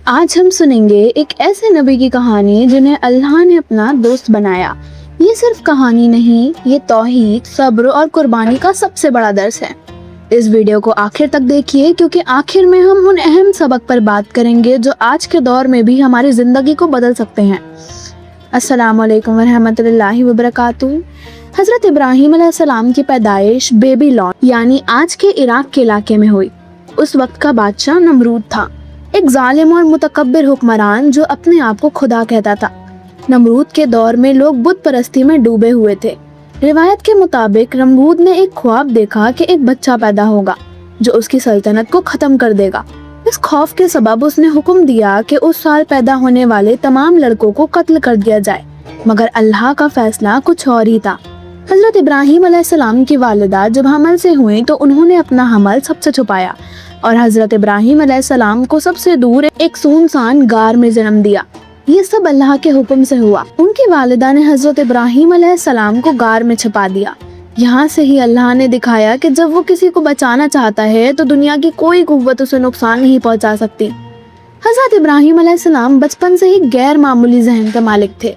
آج ہم سنیں گے ایک ایسے نبی کی کہانی جنہیں اللہ نے اپنا دوست بنایا۔ یہ صرف کہانی نہیں، یہ توحید، صبر اور قربانی کا سب سے بڑا درس ہے۔ اس ویڈیو کو آخر تک دیکھیے کیونکہ آخر میں ہم ان اہم سبق پر بات کریں گے جو آج کے دور میں بھی ہماری زندگی کو بدل سکتے ہیں۔ السلام علیکم ورحمۃ اللہ وبرکاتہ۔ حضرت ابراہیم علیہ السلام کی پیدائش بیبیلون یعنی آج کے عراق کے علاقے میں ہوئی۔ اس وقت کا بادشاہ نمرود تھا، ایک ظالم اور متکبر حکمران جو اپنے آپ کو خدا کہتا تھا۔ نمرود کے دور میں لوگ بت پرستی میں ڈوبے ہوئے تھے۔ روایت کے مطابق نمرود نے ایک خواب دیکھا کہ ایک بچہ پیدا ہوگا جو اس کی سلطنت کو ختم کر دے گا۔ اس خوف کے سبب اس نے حکم دیا کہ اس سال پیدا ہونے والے تمام لڑکوں کو قتل کر دیا جائے، مگر اللہ کا فیصلہ کچھ اور ہی تھا۔ حضرت ابراہیم علیہ السلام کی والدہ جب حمل سے ہوئیں تو انہوں نے اپنا حمل سب سے چھپایا اور حضرت ابراہیم علیہ السلام کو سب سے دور ایک سنسان غار میں جنم دیا۔ یہ سب اللہ کے حکم سے ہوا۔ ان کی والدہ نے حضرت ابراہیم علیہ السلام کو غار میں چھپا دیا۔ یہاں سے ہی اللہ نے دکھایا کہ جب وہ کسی کو بچانا چاہتا ہے تو دنیا کی کوئی قوت اسے نقصان نہیں پہنچا سکتی۔ حضرت ابراہیم علیہ السلام بچپن سے ہی غیر معمولی ذہن کے مالک تھے۔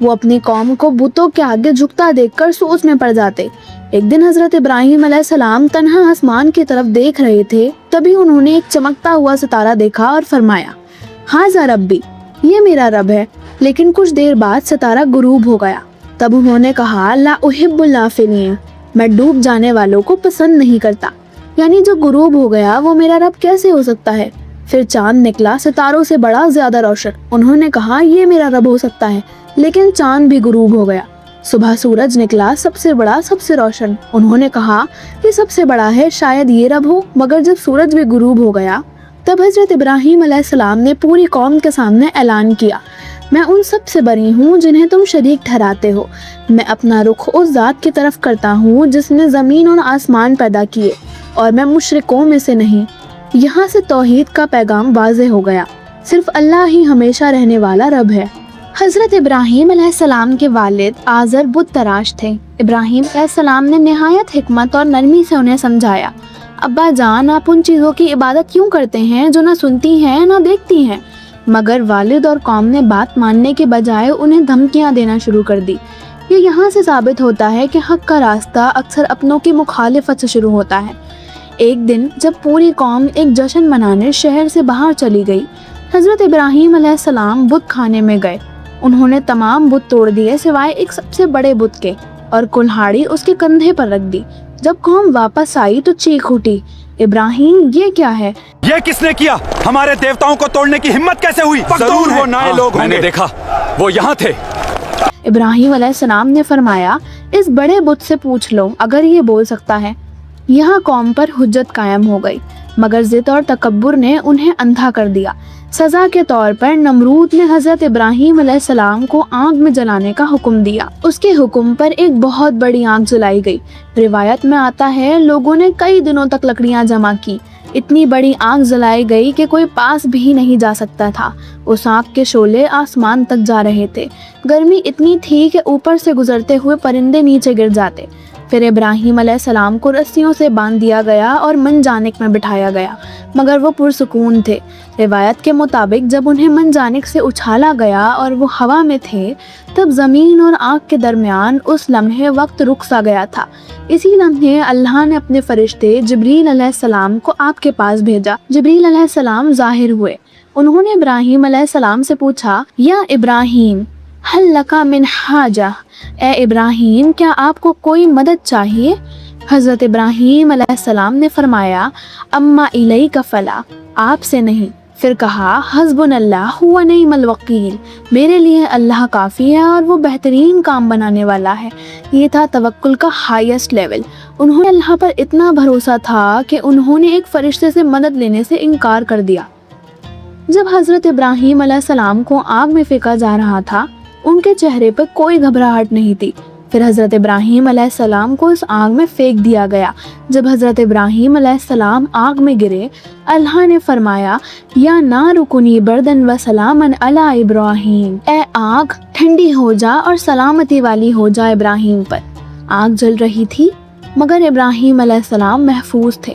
وہ اپنی قوم کو بتوں کے آگے جھکتا دیکھ کر سوچ میں پڑ جاتے۔ ایک دن حضرت ابراہیم علیہ السلام تنہا آسمان کی طرف دیکھ رہے تھے، تبھی انہوں نے ایک چمکتا ہوا ستارہ دیکھا اور فرمایا، ہاذا ربی، یہ میرا رب ہے۔ لیکن کچھ دیر بعد ستارہ غروب ہو گیا۔ تب انہوں نے کہا، لا احب الافلین، میں ڈوب جانے والوں کو پسند نہیں کرتا، یعنی جو غروب ہو گیا وہ میرا رب کیسے ہو سکتا ہے؟ پھر چاند نکلا ستاروں سے بڑا زیادہ روشن۔ انہوں نے کہا، یہ میرا رب ہو سکتا ہے، لیکن چاند بھی غروب ہو گیا۔ صبح سورج نکلا سب سے بڑا، سب سے روشن۔ انہوں نے کہا، یہ سب سے بڑا ہے، شاید یہ رب ہو، مگر جب سورج بھی غروب ہو گیا تب حضرت ابراہیم علیہ السلام نے پوری قوم کے سامنے اعلان کیا، میں ان سب سے بری ہوں جنہیں تم شریک ٹھہراتے ہو۔ میں اپنا رخ اس ذات کی طرف کرتا ہوں جس نے زمین اور آسمان پیدا کیے، اور میں مشرکوں میں سے نہیں۔ یہاں سے توحید کا پیغام واضح ہو گیا، صرف اللہ ہی ہمیشہ رہنے والا رب ہے۔ حضرت ابراہیم علیہ السلام کے والد آزر بت تراش تھے۔ ابراہیم علیہ السلام نے نہایت حکمت اور نرمی سے انہیں سمجھایا، ابا جان، آپ ان چیزوں کی عبادت کیوں کرتے ہیں جو نہ سنتی ہیں نہ دیکھتی ہیں؟ مگر والد اور قوم نے بات ماننے کے بجائے انہیں دھمکیاں دینا شروع کر دی۔ یہ یہاں سے ثابت ہوتا ہے کہ حق کا راستہ اکثر اپنوں کی مخالفت سے شروع ہوتا ہے۔ ایک دن جب پوری قوم ایک جشن منانے شہر سے باہر چلی گئی، حضرت ابراہیم علیہ السلام بت خانے میں گئے۔ انہوں نے تمام بت توڑ دیے سوائے ایک سب سے بڑے بت کے، اور کلہاڑی اس کے کندھے پر رکھ دی۔ جب قوم واپس آئی تو چیخ اٹھی، ابراہیم، یہ کیا ہے؟ یہ کس نے کیا؟ ہمارے دیوتاؤں کو توڑنے کی ہمت کیسے ہوئی؟ ضرور وہ نئے لوگ ہوں گے۔ میں نے دیکھا، وہ یہاں تھے۔ ابراہیم علیہ السلام نے فرمایا، اس بڑے بت سے پوچھ لو اگر یہ بول سکتا ہے۔ یہاں قوم پر حجت قائم ہو گئی، مگر ضد اور تکبر نے انہیں اندھا کر دیا۔ سزا کے طور پر نمرود نے حضرت ابراہیم علیہ السلام کو آگ میں جلانے کا حکم دیا۔ اس کے حکم پر ایک بہت بڑی آگ جلائی گئی۔ روایت میں آتا ہے لوگوں نے کئی دنوں تک لکڑیاں جمع کی۔ اتنی بڑی آگ جلائی گئی کہ کوئی پاس بھی نہیں جا سکتا تھا۔ اس آگ کے شعلے آسمان تک جا رہے تھے۔ گرمی اتنی تھی کہ اوپر سے گزرتے ہوئے پرندے نیچے گر جاتے۔ پھر ابراہیم علیہ السلام کو رسیوں سے باندھ دیا گیا اور منجانک میں بٹھایا گیا، مگر وہ پرسکون تھے۔ روایت کے مطابق جب انہیں منجانک سے اچھالا گیا اور وہ ہوا میں تھے، تب زمین اور آگ کے درمیان اس لمحے وقت رک سا گیا تھا۔ اسی لمحے اللہ نے اپنے فرشتے جبریل علیہ السلام کو آپ کے پاس بھیجا۔ جبریل علیہ السلام ظاہر ہوئے۔ انہوں نے ابراہیم علیہ السلام سے پوچھا، یا ابراہیم، ہل لکا من حاجہ، اے ابراہیم، کیا آپ کو کوئی مدد چاہیے؟ حضرت ابراہیم علیہ السلام نے فرمایا، اما الیک فلا، آپ سے نہیں۔ پھر کہا، حسبنا اللہ و نعم الوکیل، میرے لیے اللہ کافی ہے اور وہ بہترین کام بنانے والا ہے۔ یہ تھا توکل کا ہائیسٹ لیول۔ انہوں نے اللہ پر اتنا بھروسہ تھا کہ انہوں نے ایک فرشتے سے مدد لینے سے انکار کر دیا۔ جب حضرت ابراہیم علیہ السلام کو آگ میں پھینکا جا رہا تھا، ان کے چہرے پر کوئی گھبراہٹ نہیں تھی۔ پھر حضرت ابراہیم علیہ السلام کو اس آگ میں پھینک دیا گیا۔ جب حضرت ابراہیم علیہ السلام آگ میں گرے، اللہ نے فرمایا، یا نار کنی بردن و سلاما علی ابراہیم، اے آگ ٹھنڈی ہو جا اور سلامتی والی ہو جا ابراہیم پر۔ آگ جل رہی تھی مگر ابراہیم علیہ السلام محفوظ تھے۔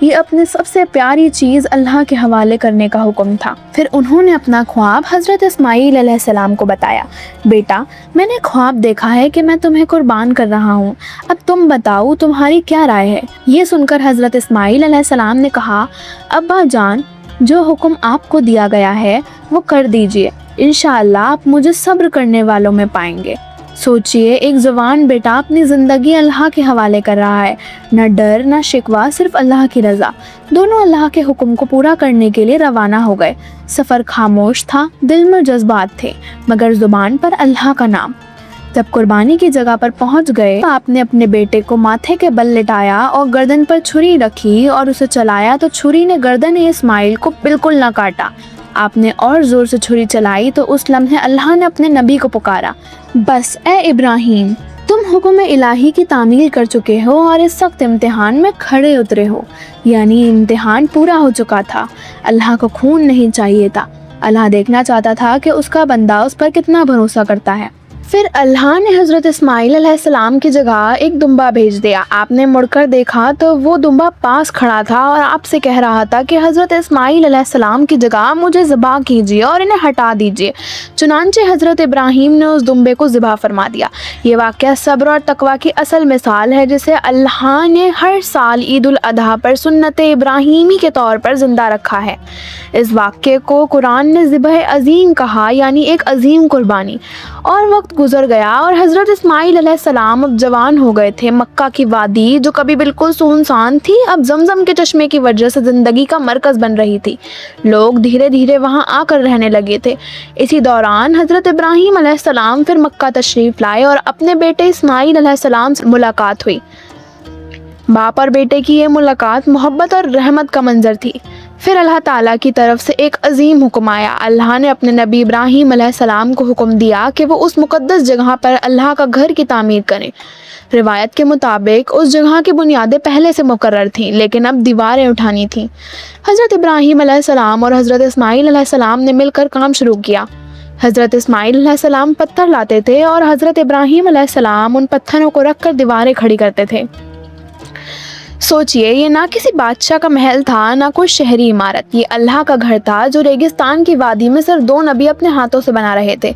یہ اپنے سب سے پیاری چیز اللہ کے حوالے کرنے کا حکم تھا۔ پھر انہوں نے اپنا خواب حضرت اسماعیل علیہ السلام کو بتایا۔ بیٹا، میں نے خواب دیکھا ہے کہ میں تمہیں قربان کر رہا ہوں، اب تم بتاؤ تمہاری کیا رائے ہے؟ یہ سن کر حضرت اسماعیل علیہ السلام نے کہا، ابا جان، جو حکم آپ کو دیا گیا ہے وہ کر دیجئے، انشاءاللہ آپ مجھے صبر کرنے والوں میں پائیں گے۔ سوچئے، ایک جوان بیٹا اپنی زندگی اللہ کے حوالے کر رہا ہے، نہ ڈر نہ شکوہ، صرف اللہ کی رضا۔ دونوں اللہ کے حکم کو پورا کرنے کے لیے روانہ ہو گئے۔ سفر خاموش تھا، دل میں جذبات تھے، مگر زبان پر اللہ کا نام۔ جب قربانی کی جگہ پر پہنچ گئے، آپ نے اپنے بیٹے کو ماتھے کے بل لٹایا اور گردن پر چھری رکھی اور اسے چلایا تو چھری نے گردن اسماعیل کو بالکل نہ کاٹا۔ آپ نے اور زور سے چھری چلائی تو اس لمحے اللہ نے اپنے نبی کو پکارا، بس اے ابراہیم، تم حکم الہی کی تعمیل کر چکے ہو اور اس سخت امتحان میں کھڑے اترے ہو۔ یعنی امتحان پورا ہو چکا تھا، اللہ کو خون نہیں چاہیے تھا، اللہ دیکھنا چاہتا تھا کہ اس کا بندہ اس پر کتنا بھروسہ کرتا ہے۔ پھر اللہ نے حضرت اسماعیل علیہ السلام کی جگہ ایک دمبا بھیج دیا۔ آپ نے مڑ کر دیکھا تو وہ دمبا پاس کھڑا تھا اور آپ سے کہہ رہا تھا کہ حضرت اسماعیل علیہ السلام کی جگہ مجھے ذبح کیجیے اور انہیں ہٹا دیجیے۔ چنانچہ حضرت ابراہیم نے اس دمبے کو ذبح فرما دیا۔ یہ واقعہ صبر اور تقویٰ کی اصل مثال ہے، جسے اللہ نے ہر سال عید الاضحیٰ پر سنت ابراہیمی کے طور پر زندہ رکھا ہے۔ اس واقعے کو قرآن نے ذبح عظیم کہا، یعنی ایک عظیم قربانی۔ اور وقت گزر گیا اور حضرت اسماعیل علیہ السلام اب جوان ہو گئے تھے۔ مکہ کی وادی جو کبھی بالکل سنسان تھی، اب زمزم کے چشمے کی وجہ سے زندگی کا مرکز بن رہی تھی۔ لوگ دھیرے دھیرے وہاں آ کر رہنے لگے تھے۔ اسی دوران حضرت ابراہیم علیہ السلام پھر مکہ تشریف لائے اور اپنے بیٹے اسماعیل علیہ السلام سے ملاقات ہوئی۔ باپ اور بیٹے کی یہ ملاقات محبت اور رحمت کا منظر تھی۔ پھر اللہ تعالیٰ کی طرف سے ایک عظیم حکم آیا۔ اللہ نے اپنے نبی ابراہیم علیہ السلام کو حکم دیا کہ وہ اس مقدس جگہ پر اللہ کا گھر کی تعمیر کریں۔ روایت کے مطابق اس جگہ کی بنیادیں پہلے سے مقرر تھیں، لیکن اب دیواریں اٹھانی تھیں۔ حضرت ابراہیم علیہ السلام اور حضرت اسماعیل علیہ السلام نے مل کر کام شروع کیا۔ حضرت اسماعیل علیہ السلام پتھر لاتے تھے اور حضرت ابراہیم علیہ السلام ان پتھروں کو رکھ کر دیواریں کھڑی کرتے تھے۔ سوچئے، یہ نہ کسی بادشاہ کا محل تھا، نہ کوئی شہری عمارت، یہ اللہ کا گھر تھا جو ریگستان کی وادی میں صرف دو نبی اپنے ہاتھوں سے بنا رہے تھے۔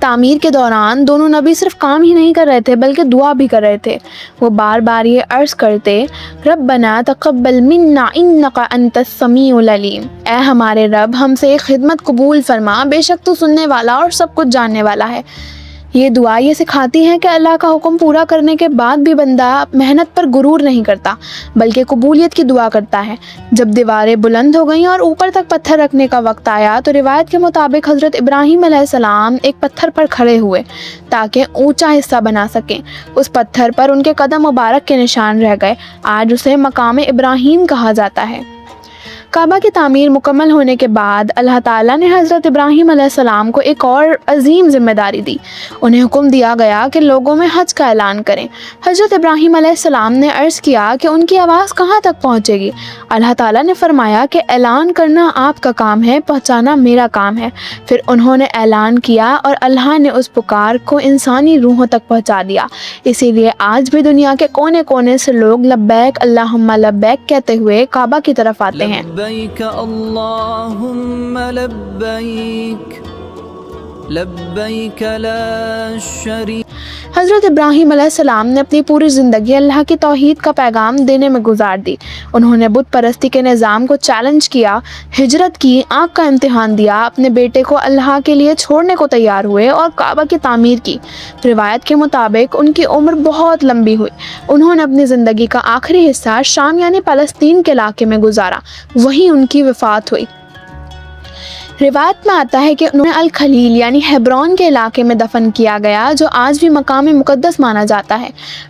تعمیر کے دوران دونوں نبی صرف کام ہی نہیں کر رہے تھے بلکہ دعا بھی کر رہے تھے۔ وہ بار بار یہ عرض کرتے، ربنا تقبل منا انک انت السمیع العلیم، اے ہمارے رب، ہم سے یہ خدمت قبول فرما، بے شک تو سننے والا اور سب کچھ جاننے والا ہے۔ یہ دعا یہ سکھاتی ہے کہ اللہ کا حکم پورا کرنے کے بعد بھی بندہ محنت پر غرور نہیں کرتا بلکہ قبولیت کی دعا کرتا ہے۔ جب دیواریں بلند ہو گئیں اور اوپر تک پتھر رکھنے کا وقت آیا تو روایت کے مطابق حضرت ابراہیم علیہ السلام ایک پتھر پر کھڑے ہوئے تاکہ اونچا حصہ بنا سکیں۔ اس پتھر پر ان کے قدم مبارک کے نشان رہ گئے۔ آج اسے مقام ابراہیم کہا جاتا ہے۔ کعبہ کی تعمیر مکمل ہونے کے بعد اللہ تعالیٰ نے حضرت ابراہیم علیہ السلام کو ایک اور عظیم ذمہ داری دی۔ انہیں حکم دیا گیا کہ لوگوں میں حج کا اعلان کریں۔ حضرت ابراہیم علیہ السلام نے عرض کیا کہ ان کی آواز کہاں تک پہنچے گی؟ اللہ تعالیٰ نے فرمایا کہ اعلان کرنا آپ کا کام ہے، پہنچانا میرا کام ہے۔ پھر انہوں نے اعلان کیا اور اللہ نے اس پکار کو انسانی روحوں تک پہنچا دیا۔ اسی لیے آج بھی دنیا کے کونے کونے سے لوگ لبیک اللہم لبیک کہتے ہوئے کعبہ کی طرف آتے ہیں۔ لبیک اللہم لبیک لبیک لا شریک۔ حضرت ابراہیم علیہ السلام نے اپنی پوری زندگی اللہ کی توحید کا پیغام دینے میں گزار دی۔ انہوں نے بت پرستی کے نظام کو چیلنج کیا، ہجرت کی، آنکھ کا امتحان دیا، اپنے بیٹے کو اللہ کے لیے چھوڑنے کو تیار ہوئے اور کعبہ کی تعمیر کی۔ روایت کے مطابق ان کی عمر بہت لمبی ہوئی۔ انہوں نے اپنی زندگی کا آخری حصہ شام یعنی فلسطین کے علاقے میں گزارا، وہیں ان کی وفات ہوئی۔ روایت میں آتا ہے کہ انہیں الخلیل یعنی ہیبرون کے علاقے میں دفن کیا گیا، جو آج بھی مقام مقدس مانا جاتا ہے۔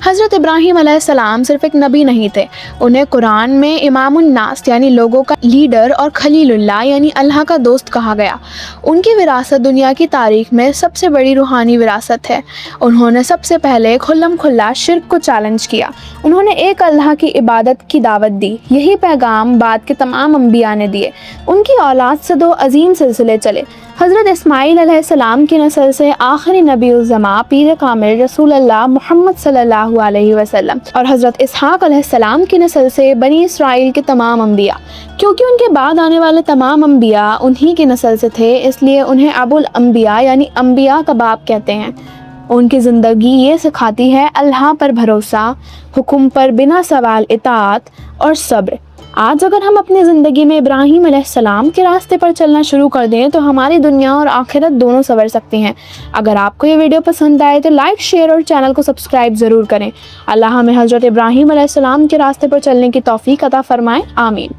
حضرت ابراہیم علیہ السلام صرف ایک نبی نہیں تھے، انہیں قرآن میں امام الناس یعنی لوگوں کا لیڈر اور خلیل اللہ یعنی اللہ کا دوست کہا گیا۔ ان کی وراثت دنیا کی تاریخ میں سب سے بڑی روحانی وراثت ہے۔ انہوں نے سب سے پہلے کھلم کھلا شرک کو چیلنج کیا۔ انہوں نے ایک اللہ کی عبادت کی دعوت دی۔ یہی پیغام بعد کے تمام انبیاء نے دیے۔ ان کی اولاد سے دو عظیم سلسلے چلے۔ حضرت اسماعیل علیہ السلام کی نسل سے آخری نبی الزما پیر کامل رسول اللہ محمد صلی اللہ علیہ وسلم، اور حضرت اسحاق علیہ السلام کی نسل سے بنی اسرائیل کے تمام انبیاء۔ کیونکہ ان کے بعد آنے والے تمام انبیاء انہی کی نسل سے تھے، اس لیے انہیں ابو الانبیاء یعنی انبیاء کا باپ کہتے ہیں۔ ان کی زندگی یہ سکھاتی ہے اللہ پر بھروسہ، حکم پر بنا سوال اطاعت اور صبر۔ آج اگر ہم اپنی زندگی میں ابراہیم علیہ السلام کے راستے پر چلنا شروع کر دیں تو ہماری دنیا اور آخرت دونوں سنور سکتی ہیں۔ اگر آپ کو یہ ویڈیو پسند آئے تو لائک، شیئر اور چینل کو سبسکرائب ضرور کریں۔ اللہ ہمیں حضرت ابراہیم علیہ السلام کے راستے پر چلنے کی توفیق عطا فرمائے، آمین۔